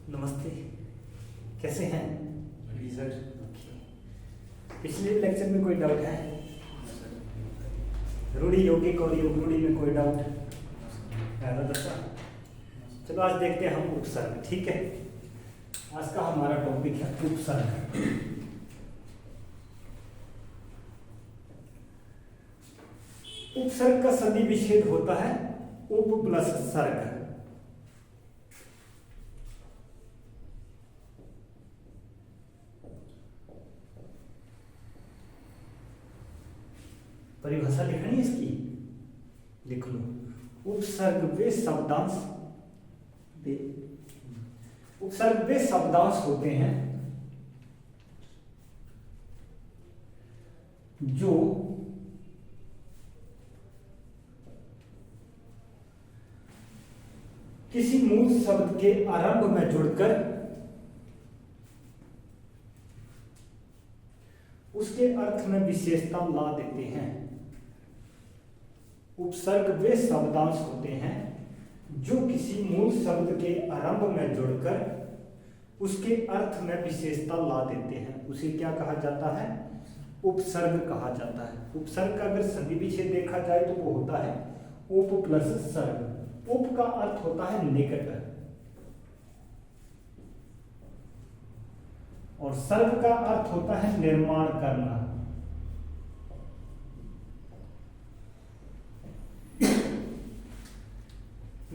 नमस्ते, कैसे हैं? बढ़िया सर। पिछले लेक्चर में कोई डाउट है? रूढ़ि यौगिक और योग रूढ़ि में कोई डाउट है? दस्ता चलो आज देखते हैं हम उपसर्ग। ठीक है, आज का हमारा टॉपिक है उपसर्ग। उपसर्ग का सदी विच्छेद होता है उप प्लस सर्ग। परिभाषा लिखनी है इसकी, लिख लो। उपसर्ग वे शब्दांश उपसर्ग वे शब्दांश होते हैं जो किसी मूल शब्द के आरंभ में जुड़कर उसके अर्थ में विशेषता ला देते हैं। उपसर्ग वे शब्दांश होते हैं जो किसी मूल शब्द के आरंभ में जुड़कर उसके अर्थ में विशेषता ला देते हैं। उसे क्या कहा जाता है? उपसर्ग कहा जाता है। उपसर्ग का अगर संधि विच्छेद देखा जाए तो वो होता है उप प्लस सर्ग। उप का अर्थ होता है निकट और सर्ग का अर्थ होता है निर्माण करना।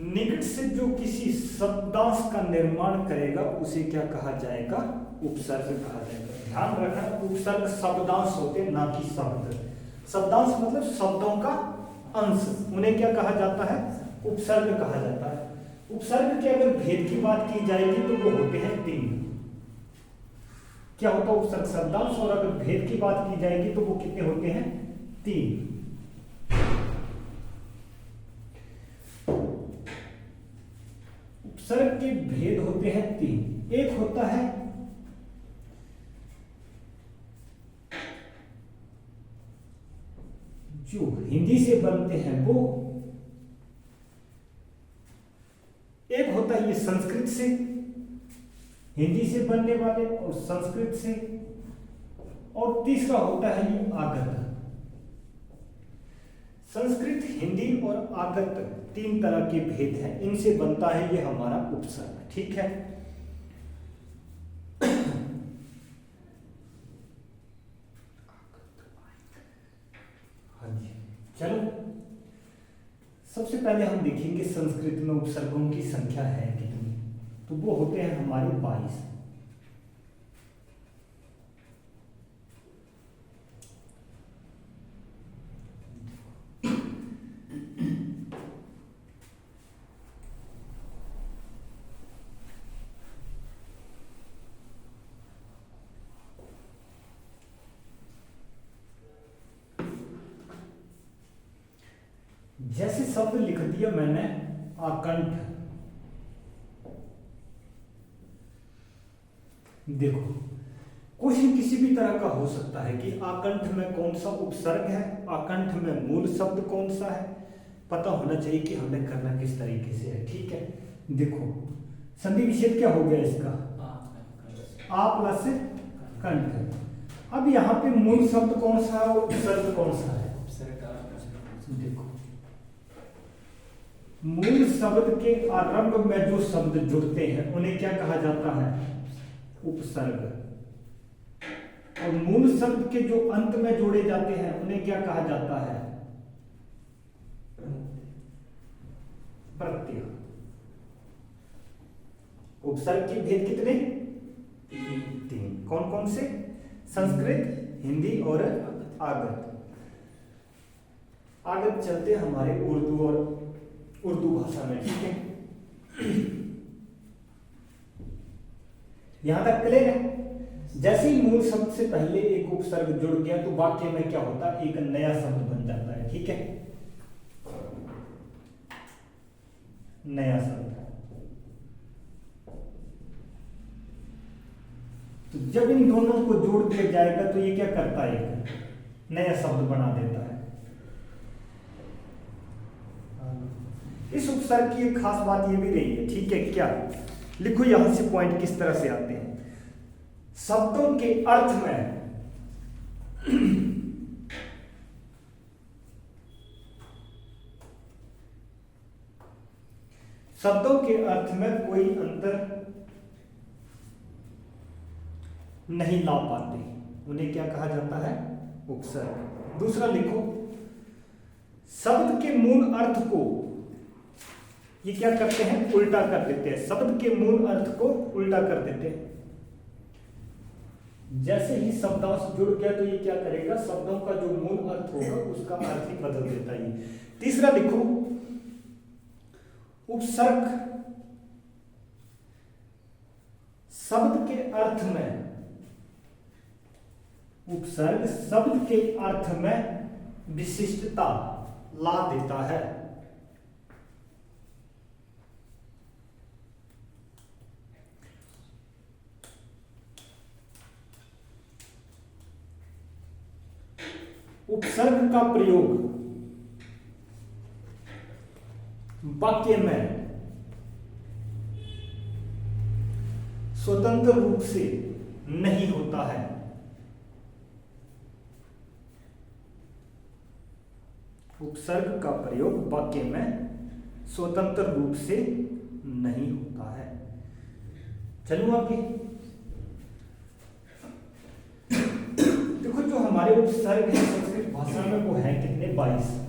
निकट से जो किसी शब्दांश का निर्माण करेगा उसे क्या कहा जाएगा? उपसर्ग कहा जाएगा। ध्यान रखना, उपसर्ग शब्दांश होते ना कि शब्द। शब्दांश मतलब शब्दों का अंश, उन्हें क्या कहा जाता है? उपसर्ग कहा जाता है। उपसर्ग के अगर भेद की बात की जाएगी तो वो होते हैं तीन। क्या होता है उपसर्ग? शब्दांश। और अगर भेद की बात की जाएगी तो वो कितने होते हैं? तीन। उपसर्ग के भेद होते हैं तीन। एक होता है जो हिंदी से बनते हैं वो, एक होता है ये संस्कृत से, हिंदी से बनने वाले और संस्कृत से, और तीसरा होता है ये आगत। संस्कृत, हिंदी और आगत तीन तरह के भेद हैं, इनसे बनता है ये हमारा उपसर्ग। ठीक है, हाँ जी। चलो सबसे पहले हम देखेंगे संस्कृत में उपसर्गों की संख्या है कितनी। तो वो होते हैं हमारे 22। जैसे शब्द लिख दिया मैंने आकंठ। देखो क्वेश्चन किसी भी तरह का हो सकता है कि आकंठ में कौन सा उपसर्ग है, आकंठ में मूल शब्द कौन सा है, पता होना चाहिए कि हमें करना किस तरीके से है। ठीक है, देखो संधि विच्छेद क्या हो गया इसका? आ प्लस कंठ। अब यहाँ पे मूल शब्द कौन सा है और उपसर्ग कौन सा है? देखो मूल शब्द के आरंभ में जो शब्द जुड़ते हैं उन्हें क्या कहा जाता है? उपसर्ग। और मूल शब्द के जो अंत में जोड़े जाते हैं उन्हें क्या कहा जाता है? प्रत्यय। उपसर्ग के भेद कितने? तीन। कौन कौन से? संस्कृत, हिंदी और आगत। आगत चलते हमारे उर्दू और उर्दू भाषा में। ठीक है, यहां तक क्लियर है? जैसे ही मूल शब्द से पहले एक उपसर्ग जुड़ गया तो वाक्य में क्या होता है? एक नया शब्द बन जाता है। ठीक है, नया शब्द। तो जब इन दोनों को जोड़ दिया जाएगा तो ये क्या करता है? एक नया शब्द बना देता है। इस उपसर्ग की एक खास बात ये भी रही है, ठीक है, क्या लिखो यहां से पॉइंट किस तरह से आते हैं। शब्दों के अर्थ में शब्दों के अर्थ में कोई अंतर नहीं ला पाते, उन्हें क्या कहा जाता है? उपसर्ग। दूसरा लिखो, शब्द के मूल अर्थ को ये क्या करते हैं? उल्टा कर देते हैं। शब्द के मूल अर्थ को उल्टा कर देते हैं। जैसे ही शब्दांश जुड़ गया तो ये क्या करेगा? शब्दों का जो मूल अर्थ होगा उसका अर्थ ही बदल देता है। तीसरा लिखो, उपसर्ग शब्द के अर्थ में, उपसर्ग शब्द के अर्थ में विशिष्टता ला देता है। उपसर्ग का प्रयोग वाक्य में स्वतंत्र रूप से नहीं होता है। उपसर्ग का प्रयोग वाक्य में स्वतंत्र रूप से नहीं होता है। चलूं आगे। देखो जो हमारे उपसर्ग है संस्कृत भाषा में वो है कितने? 22।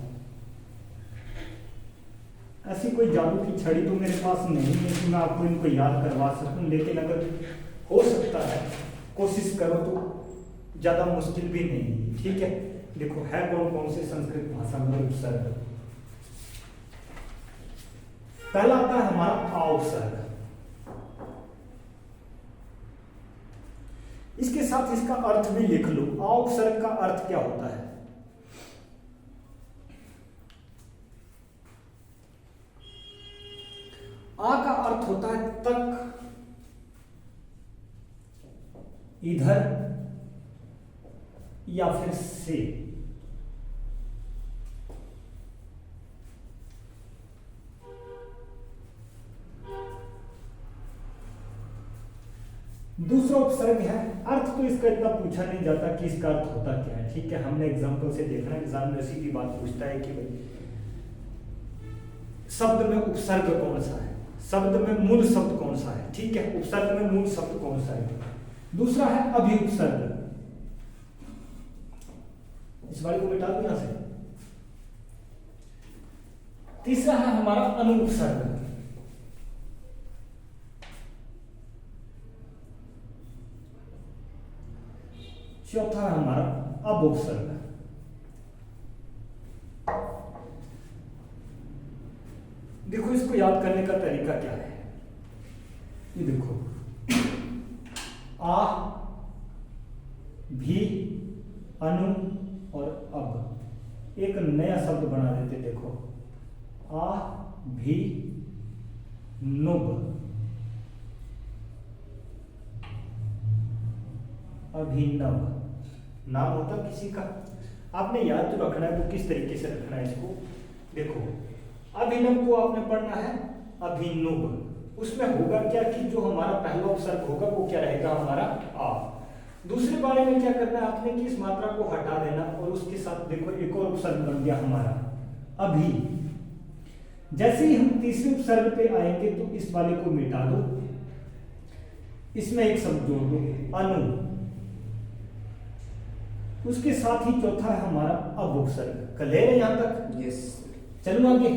ऐसी कोई जादू की छड़ी तो मेरे पास नहीं है कि मैं आपको इनको याद करवा सकूं, लेकिन अगर हो सकता है कोशिश करो तो ज्यादा मुश्किल भी नहीं है। ठीक है, देखो है कौन कौन से संस्कृत भाषा में उपसर्ग। पहला आता है हमारा आ उपसर्ग। इसके साथ इसका अर्थ भी लिख लो। आ उपसर्ग का अर्थ क्या होता है? आ का अर्थ होता है तक, इधर या फिर से। दूसरा उपसर्ग है, अर्थ तो इसका इतना पूछा नहीं जाता कि इसका अर्थ होता क्या है। ठीक है, हमने एग्जाम्पल से देखना, एग्जाम में सीधी बात पूछता है कि भाई शब्द में उपसर्ग कौन सा है, शब्द में मूल शब्द कौन सा है। ठीक है, उपसर्ग में मूल शब्द कौन सा है। दूसरा है अभिउपसर्ग, इस वाले को मिटा दो यहां से। तीसरा है हमारा अनुपसर्ग। चौथा है हमारा अबउपसर्ग। देखो इसको याद करने का तरीका क्या है, ये देखो आ, भी, अनु और अब एक नया शब्द बना देते। देखो आ, भी, नुब, अभिनव नाम होता किसी का, आपने याद तो रखना है। वो किस तरीके से रखना है इसको, देखो अभिनव को आपने पढ़ना है अभिनुब। उसमें होगा क्या कि जो हमारा पहला उपसर्ग होगा वो क्या रहेगा? हमारा आ। दूसरे बारे में क्या करना है आपने कि इस मात्रा को हटा देना और उसके साथ देखो एक और उपसर्ग बन गया हमारा अभी। जैसे ही हम तीसरे उपसर्ग पे आएंगे तो इस वाले को मिटा दो, इसमें एक शब्द जोड़ दो अनु, उसके साथ ही चौथा है हमारा अब उपसर्ग। क्लियर है यहां तक? यस। चलो आगे।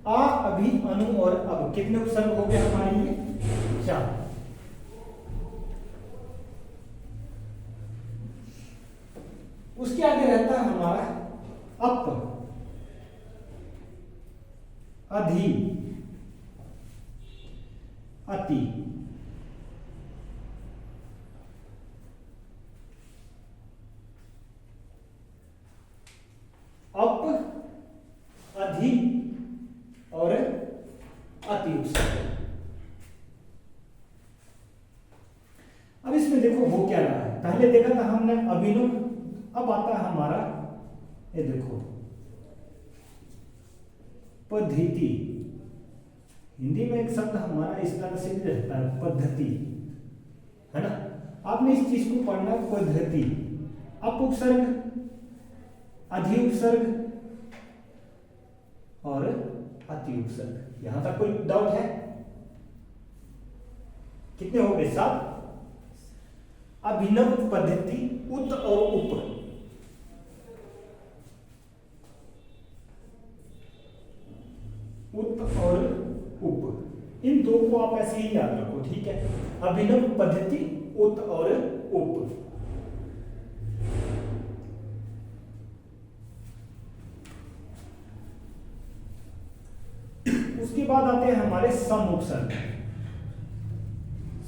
आ, अभी, अनु और अब कितने उपसर्ग हो गए हमारे लिए? 4। उसके आगे रहता है हमारा अप, अधि, अति, अप, अधि और अति उपसर्ग। अब इसमें देखो हो क्या रहा है, पहले देखा था हमने अभिनव, अब आता है हमारा ये देखो पद्धति, हिंदी में एक शब्द हमारा इस तरह से भी रहता है, पद्धति, है ना। आपने इस चीज को पढ़ना, पद्धति, अप उपसर्ग, अधि उपसर्ग और अति उपसर्ग। यहां तक कोई डाउट है? कितने हो गए? 7। अभिनव पद्धति, उत और उप। उत और उप, इन दो को आप ऐसे ही याद रखो, ठीक है। अभिनव पद्धति, उत और उप। उसके बाद आते हैं हमारे सम उपसर्ग,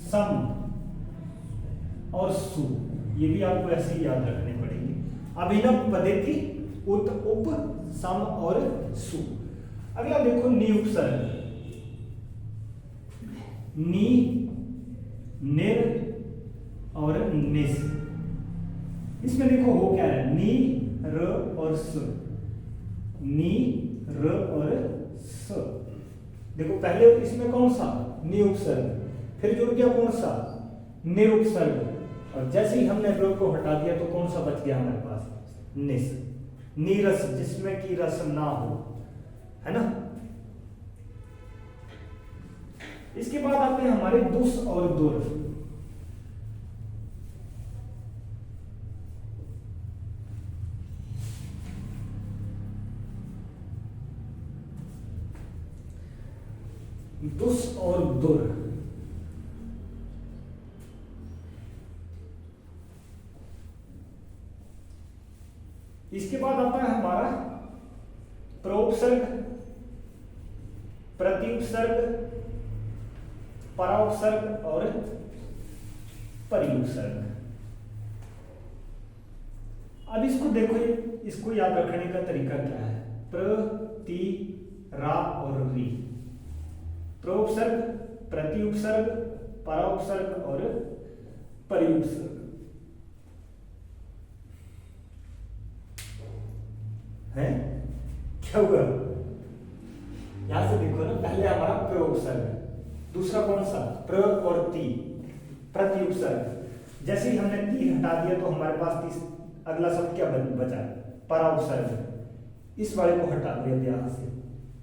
सम और सु। ये भी आपको ऐसे ही याद रखने पड़ेंगे। अभिनव पद्धति, उत, उप, सम और सु। अगला देखो नि उपसर्ग, नी, निर और निस। इसमें देखो हो क्या है, नी, र और स, नी, र और स। देखो पहले इसमें कौन सा? नि उपसर्ग, फिर जुड़ गया कौन सा? निर उपसर्ग, और जैसे ही हमने र को हटा दिया तो कौन सा बच गया हमारे पास? निस, नीरस, जिसमें की रस ना हो, है ना। इसके बाद आते हैं हमारे दुस और दुर। दुस और दुर, इसके बाद आता है हमारा प्रोपसर्ग, प्रतिउपसर्ग, पराउपसर्ग और परिउपसर्ग। अब इसको देखो, इसको याद रखने का तरीका क्या है? प्र, ति, रा और री। प्रोपसर्ग, प्रतिउपसर्ग, पराउपसर्ग और परिउपसर्ग। है क्या हुआ? यहां से देखो ना, पहले हमारा प्रोपसर्ग, दूसरा कौन सा? प्र और ति, प्रतिउपसर्ग। जैसे ही हमने ती हटा दिया तो हमारे पास अगला शब्द क्या बचा? पराउपसर्ग। इस वाले को हटा दिया ध्यान से,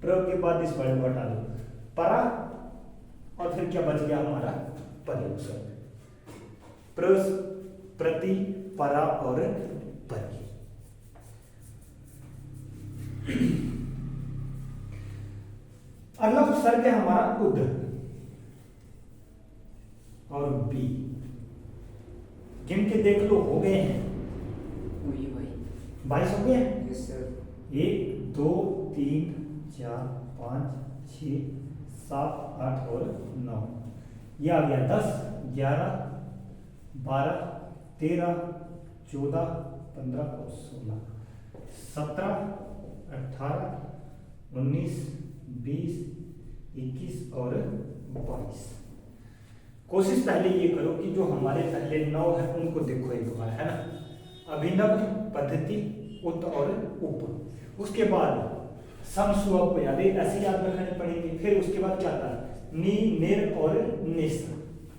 प्र के बाद इस वाले को हटा दो, परा, और फिर क्या बच गया हमारा? परिउपसर्ग। प्र, प्रति, परा और परि। अगला उपसर्ग है हमारा उद और बी। गिन के देख लो, हो गए हैं 22 हो गए हैं। 1 2 3 4 5 6 7 8 और 9। ये आ गया 10 11 12 13 14 15 और 16 17 18 19 20 21 और 22। कोशिश पहले ये करो कि जो हमारे पहले 9 है उनको देखो एक बार, है ना। अभिनव पद्धति, उत और उप। उसके बाद सम सुअ को याद ऐसे याद रखने पड़ेंगे। फिर उसके बाद क्या था? नी, निर और निस,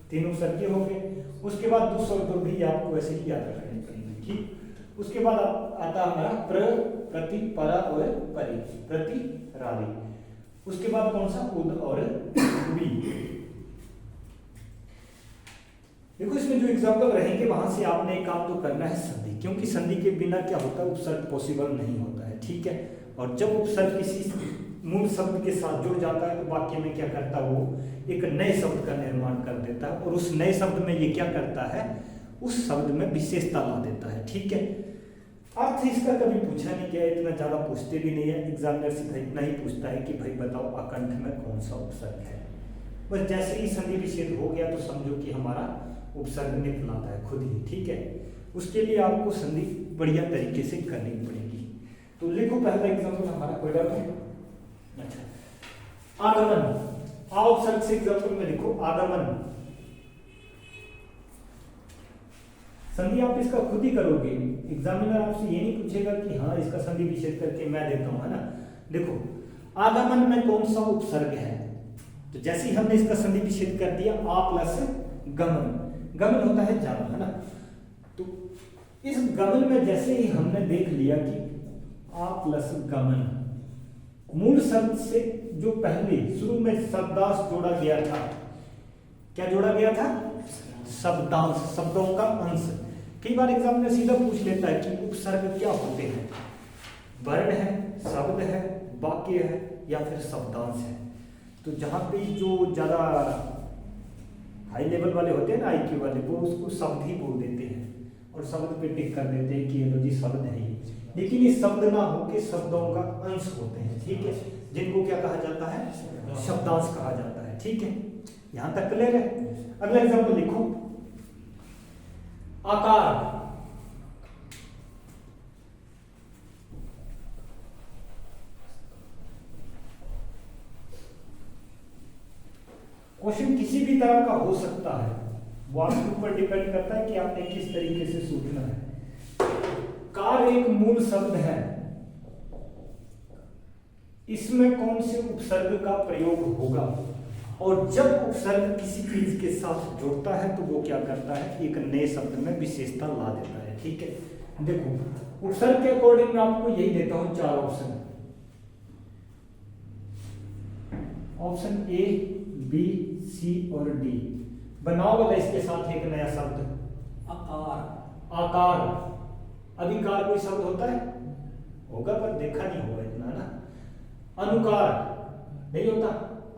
तीनों सर्गे हो गए। उसके बाद दुस और दुर भी आपको ऐसे ही याद रखने पड़ेंगे, ठीक। उसके बाद आता हमारा प्र, प्रति, परा और परि, प्रति, रारी। उसके बाद कौन सा? उद और बी। देखो इसमें जो एग्जाम्पल रहेंगे वहां से आपने एक काम तो करना है, संधि, क्योंकि संधि के बिना क्या होता है? उपसर्ग पॉसिबल नहीं होता है, ठीक है। और जब उपसर्ग किसी मूल शब्द के साथ जुड़ जाता है तो वाक्य में क्या करता है? वो एक नए शब्द का निर्माण कर देता है, और उस नए शब्द में ये क्या करता है? उस शब्द में विशेषता ला देता है, ठीक है। अर्थ इसका कभी पूछा नहीं गया, इतना ज्यादा पूछते भी नहीं है। एग्जामिनर से इतना ही पूछता है कि भाई बताओ अकंठ में कौन सा उपसर्ग है। बस जैसे ही संधि विच्छेद हो गया तो समझो कि हमारा उपसर्ग निकल आता है खुद ही, ठीक है। उसके लिए आपको संधि बढ़िया तरीके से करनी पड़ेगी। तो लिखो पहला एग्जाम्पल हमारा, कोई डाउट है? अच्छा, आगमन। आ उपसर्ग से एग्जाम्पल में लिखो आगमन। संधि आप इसका खुद ही करोगे, एग्जामिनर आपसे ये नहीं पूछेगा कि हाँ इसका संधि विच्छेद करके मैं देता हूं, है ना। देखो आगमन में कौन सा उपसर्ग है? तो जैसे ही हमने इसका संधि विच्छेद कर दिया आ प्लस गमन, गमन होता है जाना, है ना। तो इस गमन में जैसे ही हमने देख लिया कि आ प्लस गमन, मूल शब्द से जो पहले शुरू में शब्दांश जोड़ा गया था, क्या जोड़ा गया था? शब्दांश, शब्दों का अंश। कई बार एग्जाम में सीधा पूछ लेता है कि उपसर्ग क्या होते हैं, वर्ण है, शब्द है, वाक्य है, या फिर शब्दांश है। तो जहां पे जो ज्यादा हाई लेवल वाले होते हैं ना, आईक्यू वाले, वो उसको शब्द ही बोल देते हैं और शब्द पे टिक कर देते हैं कि ये लो जी शब्द है ये, लेकिन ये शब्द ना होके शब्दों का अंश होते हैं, ठीक है, जिनको क्या कहा जाता है? शब्दांश कहा जाता है, ठीक है। यहां तक क्लियर है? अगला एग्जाम्पल लिखो, आकार। क्वेश्चन किसी भी तरह का हो सकता है, वो आपके ऊपर डिपेंड करता है कि आपने किस तरीके से सोचना है। कार एक मूल शब्द है, इसमें कौन से उपसर्ग का प्रयोग होगा? और जब उपसर्ग किसी चीज के साथ जुड़ता है तो वो क्या करता है? एक नए शब्द में विशेषता ला देता है, ठीक है। देखो उपसर्ग के अकॉर्डिंग मैं आपको यही देता हूं 4 ऑप्शन, ऑप्शन ए, बी, सी और डी। बनाओ वाला इसके साथ एक नया शब्द, आकार। आकार, अधिकार कोई शब्द होता है? होगा पर देखा नहीं होगा इतना ना। अनुकार नहीं होता,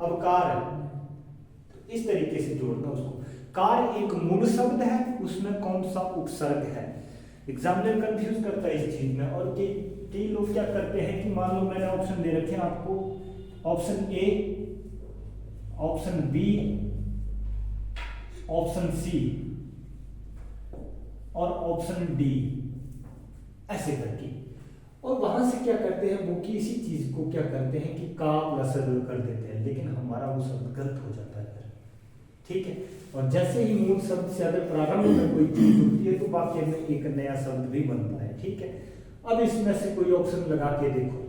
अवकार। तो इस तरीके से जोड़ना उसको। कार एक मूल शब्द है, उसमें कौन सा उपसर्ग है? एग्जामिनर कंफ्यूज करता है इस चीज में। और कई लोग क्या करते हैं कि मान लो मैंने ऑप्शन दे रखे हैं आपको, option A, option B, option C और ऑप्शन डी, ऐसे करके, और वहां से क्या करते हैं वो कि इसी चीज को क्या करते हैं कि का प्लस कर देते हैं, लेकिन हमारा वो शब्द गलत हो जाता है, ठीक है। और जैसे ही मूल शब्द से अगर प्रारंभ में कोई चीज होती है तो वाक्य में एक नया शब्द भी बनता है, ठीक है। अब इसमें से कोई ऑप्शन लगा के देखो,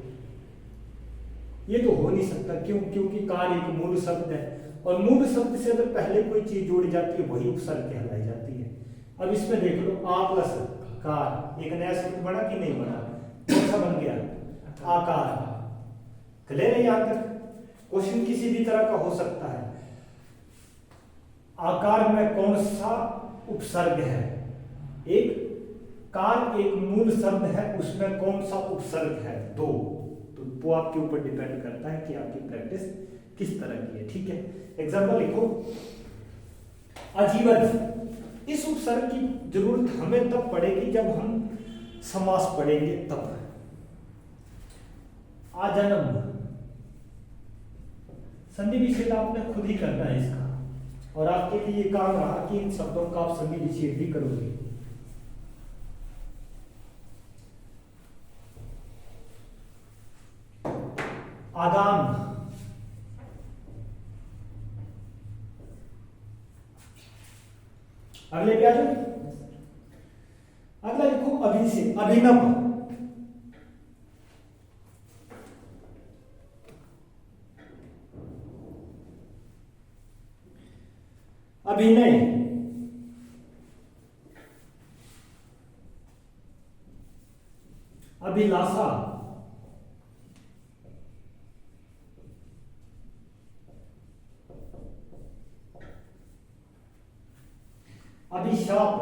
ये तो हो नहीं सकता, क्यों? क्योंकि कार एक मूल शब्द है और मूल शब्द से अगर पहले कोई चीज जोड़ी जाती है वही उपसर्ग कहलाई जाती है। अब इसमें देख लो, आ प्लस कार, एक नया शब्द बना कि नहीं बना? कौन सा बन गया? आकार। क्लियर है? यहां तक क्वेश्चन किसी भी तरह का हो सकता है। आकार में कौन सा उपसर्ग है? एक, कार एक मूल शब्द है, उसमें कौन सा उपसर्ग है? 2। तो वो आपके ऊपर डिपेंड करता है कि आपकी प्रैक्टिस किस तरह की है, ठीक है। एग्जांपल लिखो, अजीवज। इस उपसर्ग की जरूरत हमें तब पड़ेगी जब हम समास पढ़ेंगे तब। आजन्म, संधि विच्छेद आपने खुद ही करना है इसका, और आपके लिए काम रहा कि इन शब्दों का आप संधि विच्छेद भी करोगे। आदान, अगले पे आ जाओ। अगला लिखो अभी से, अभिनव। अभिनय, अभिलाषा, अभिशाप,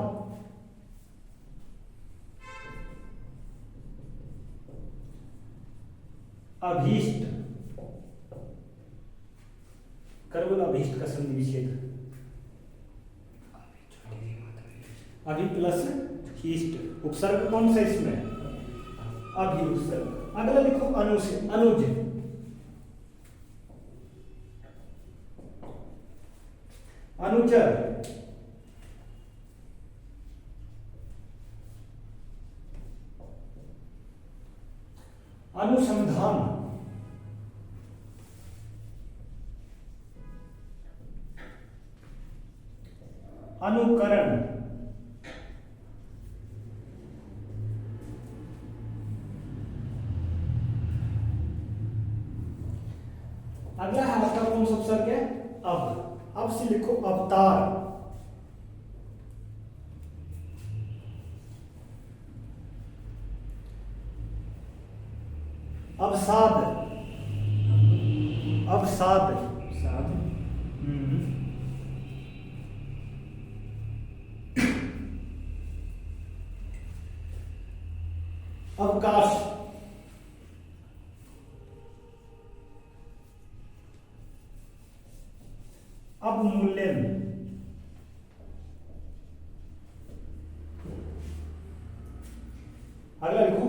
अभीष्ट। कर बोला अभीष्ट का संधि विच्छेद, अभि प्लस इष्ट। उपसर्ग कौन सा इसमें? अभि उपसर्ग। अगला लिखो अनुज, अनुज, अनुचर, अनुसंधान, अनुकरण, अगला है आपका कौन सा उपसर्ग है? अब से लिखो अवतार, अवसाद, अवसाद, साध, अवकाश, अवमूल्यन, अगला लिखो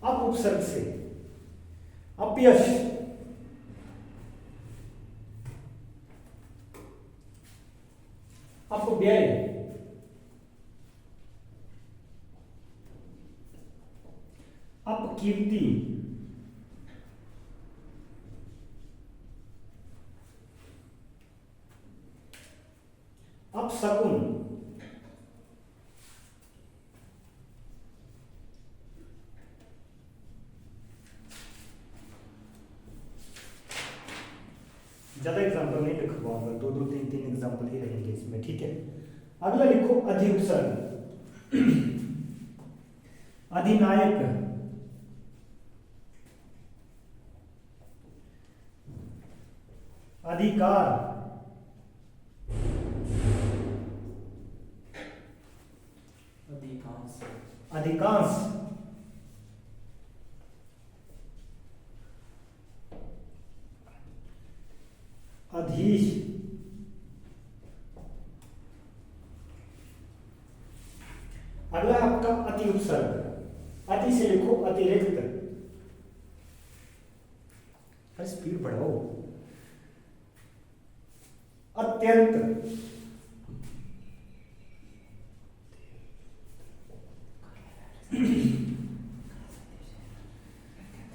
अब उपसर्ग से अपयश, अपव्यय, अपकीर्ति, अपशकुन, ज्यादा एग्जाम्पल नहीं लिख पाऊंगा, दो दो तीन तीन एग्जाम्पल ही रहेंगे इसमें, ठीक है। अगला लिखो अधिउपसर्ग, अधिनायक, अधिकार, अधिकांश, अधिकांश, अधीश, अगला आपका अति उपसर्ग, अति से लिखो अतिरिक्त, अरे स्पीड बढ़ाओ, अत्यंत,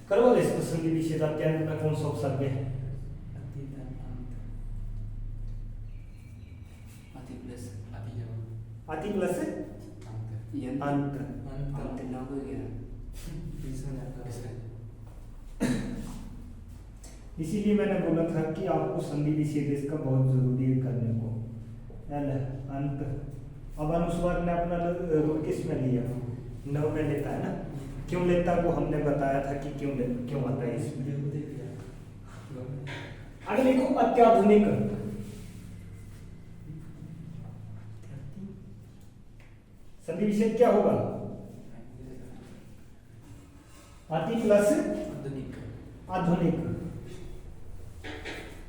करो इसको संधि विच्छेद, अत्यंत में कौन सा उपसर्ग है? अति प्लस अंत, अंत लागू गया, इसीलिए मैंने बोला था कि आपको संधि विच्छेद इसका बहुत जरूरी है करने को। एल अंत, अब अनुस्वार ने अपना रूप किस में लिया? न में लेता है ना, क्यों लेता है वो हमने बताया था कि क्यों आता है इसमें। आगे देखो अत्याधुनिक, संधि विच्छेद क्या होगा? अति प्लस आधुनिक।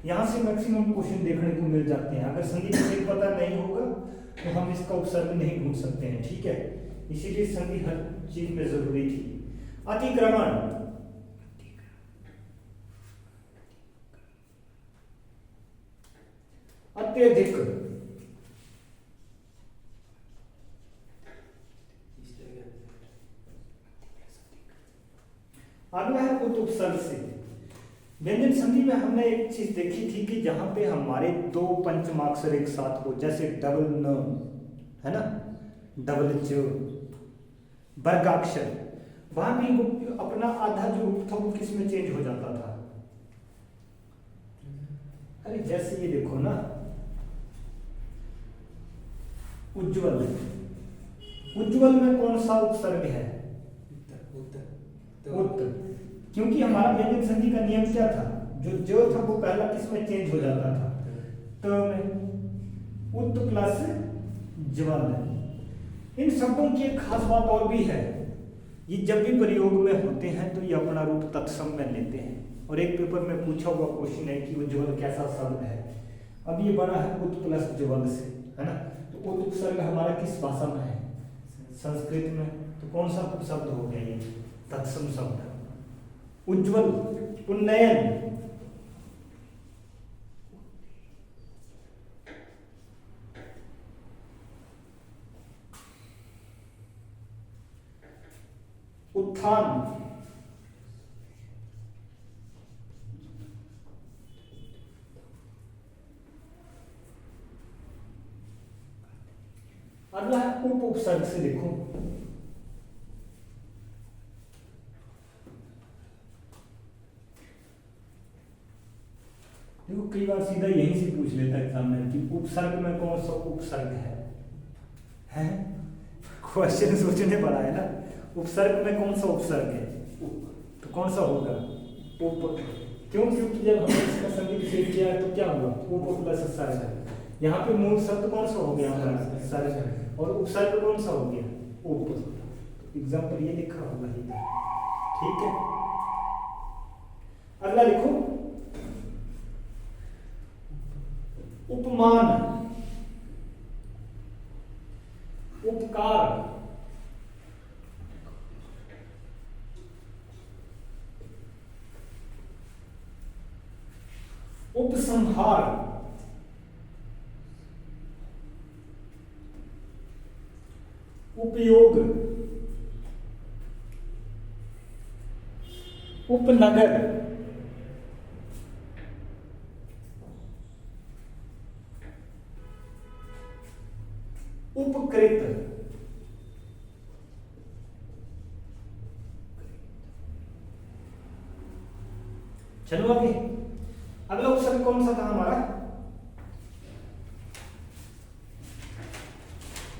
यहां से मैक्सिमम क्वेश्चन देखने को मिल जाते हैं। अगर संधि विच्छेद पता नहीं होगा तो हम इसका उपसर्ग नहीं ढूंढ सकते हैं, ठीक है। इसीलिए संधि हर चीज में जरूरी थी। अतिक्रमण, अत्यधिक, अगला है उपसर्ग से। व्यंजन संधि में हमने एक चीज देखी थी कि जहां पे हमारे दो पंचमाक्षर एक साथ हो, जैसे डबल न है ना, डबल च, वर्गाक्षर, वहां भी वो अपना आधा जो रूप था वो किस में चेंज हो जाता था? अरे जैसे ये देखो ना, उज्ज्वल, उज्ज्वल में कौन सा उपसर्ग है? उत, क्योंकि हमारा व्यंजन संधि का नियम क्या था? जो था वो पहला किस में चेंज हो जाता था? त में। उत प्लस ज्वल। इन शब्दों की एक खास बात और भी है, ये जब भी प्रयोग में होते हैं तो ये अपना रूप तत्सम में लेते हैं। और एक पेपर में पूछा हुआ क्वेश्चन है कि उज्ज्वल कैसा शब्द है। अब ये बना है उत प्लस ज्वल से, है ना। तो उत उपसर्ग हमारा किस भाषा में है? संस्कृत में। तो कौन सा शब्द हो गया ये? तत्सम शब्द। उज्ज्वल, उन्नयन, उत्थान, अगला है उप उपसर्ग से। देखो देखो कई बार सीधा यहीं से पूछ लेता है एग्जामिनर कि उपसर्ग में कौन सा उपसर्ग है क्वेश्चन सोचने पड़ा है ना। उपसर्ग में कौन सा उपसर्ग है, तो कौन सा होगा उप। क्यों, क्योंकि जब हमने इसका संधि विच्छेद किया है तो क्या हुआ, उप प्लस सर्ग। यहाँ पे मूल शब्द कौन सा हो गया हमारा, सर्ग, और उपसर्ग कौन सा हो गया, उप। एग्जाम्पल ये लिखा होगा ही, ठीक है। अगला लिखो, उपमान, उपकार, उपसंहार, उपयोग, उपनगर, उपकृत, चलो आगे। अगला उपसर्ग कौन सा था हमारा,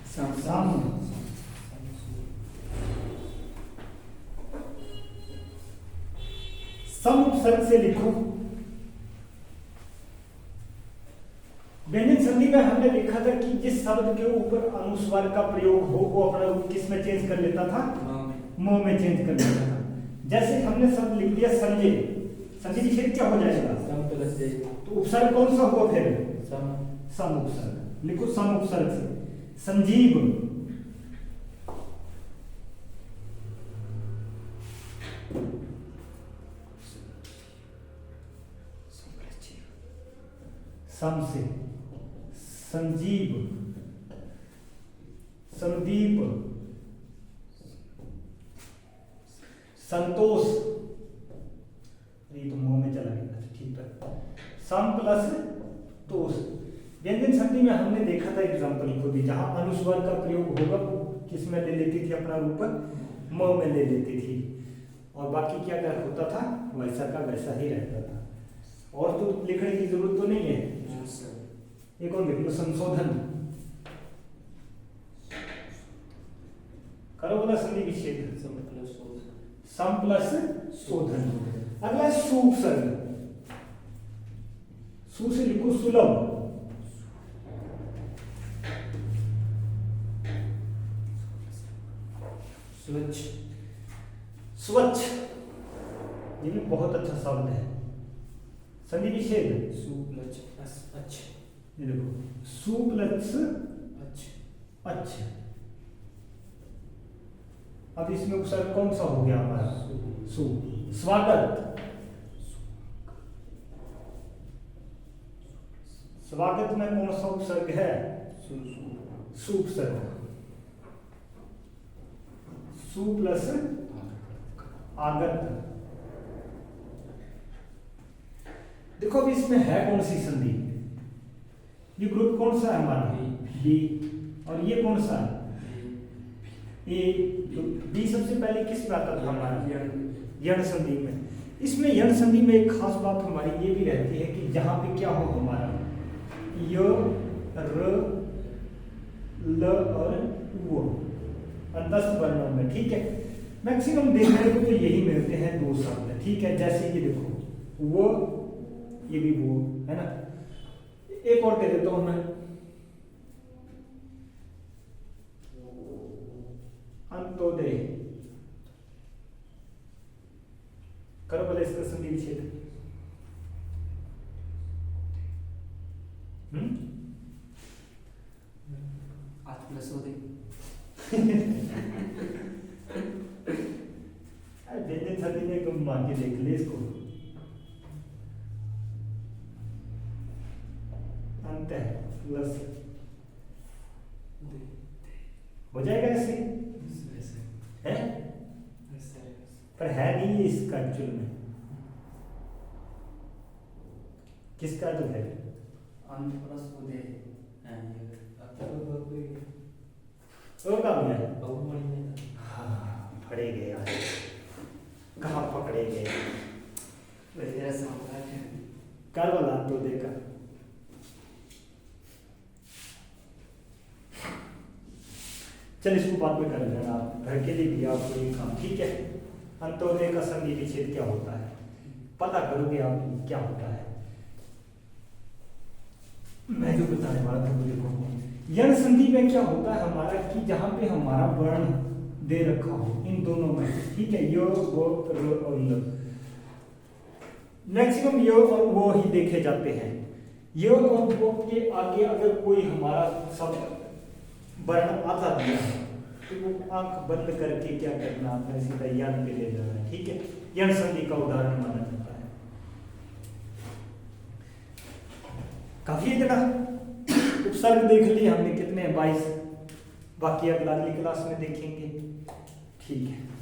सम। सम उपसर्ग से लिखो, व्यंजन संधि में हमने लिखा था कि जिस शब्द के ऊपर अनुस्वार का प्रयोग हो वो अपना रूप किस में चेंज कर लेता था, म में चेंज कर लेता था। जैसे हमने शब्द लिख दिया संजय, संधि विच्छेद क्या हो जाएगा, तो उपसर्ग कौन सा होगा फिर, सम उपसर्ग। लिखो सम उपसर्ग से, संजीव, सम से संजीव, संदीप, संतोष, ये तो मुंह में चला गया, ठीक है। सम प्लस तोष। व्यंजन संधि में हमने देखा था एग्जाम्पल को भी, जहां अनुस्वार का प्रयोग होगा वो किस में ले लेती थी अपना रूप, म में ले लेती थी, और बाकी क्या क्या होता था वैसा का वैसा ही रहता था। और तो लिखने की जरूरत तो नहीं है। एक और लिख लो, संशोधन, करो बोला संधि विच्छेद, सम प्लस शोधन। अगला सु उपसर्ग, सु से लिखो सुलभ, स्वच्छ, स्वच्छ, ये भी बहुत अच्छा शब्द है। संधि विच्छेद, सु प्लस अच्छ, ये देखो सु प्लस अच्छ। अब इसमें उपसर्ग कौन सा हो गया हमारा, सु। स्वागत, स्वागत में कौन सा उपसर्ग है, सु उपसर्ग, सु प्लस आगत। देखो अब इसमें है कौन सी संधि, ये ग्रुप कौन सा है हमारा, बी, और ये कौन सा है, ए। तो बी सबसे पहले किस में आता था हमारा, यण संधि में। इसमें यण संधि में एक खास बात हमारी ये भी रहती है कि जहां पे क्या हो हमारा, य, र, ल और वो अंतस्थ वर्णों में, ठीक है। मैक्सिमम देखने को तो यही मिलते हैं दो शब्द, ठीक है। जैसे ये देखो वो, ये भी वो है ना। एक और दे देता हूं मैं, अंत्योदय, करो बोले इसका संधि विच्छेद, प्लस हो गई। व्यंजन संधि में तुम मान के देख ले इसको, अंत प्लस हो जाएगा ऐसे है, पर है नहीं इसका एक्चुअल में, किसका तो है, अंत प्लस उदय है, तो काम है। बहुत हाँ, पकड़े गए आज, कहाँ पकड़े गए, कर वाला अंत्योदय का। चल इसको बाद में कर लेना, आप घर के लिए भी आपको ये काम, ठीक है। अंत्योदय का संधि विच्छेद क्या होता है पता करोगे आप क्या होता है। मैं जो बताने वाला था वो देखो, यण संधि में क्या होता है हमारा कि जहां पे हमारा वर्ण दे रखा हो इन दोनों में, ठीक है, यो वो और ल, मैक्सिमम यो और वो ही देखे जाते हैं। यो और वो के आगे अगर कोई हमारा शब्द वर्ण आता दिया है तो वो आंख बंद करके क्या करना, आपने सीधा यण पे ले जाना है, ठीक है। यण संधि का उदाहरण माना जाता है। काफी है जरा, उपसर्ग देख लिए हमने कितने 22, बाकी अगला अगली क्लास में देखेंगे, ठीक है।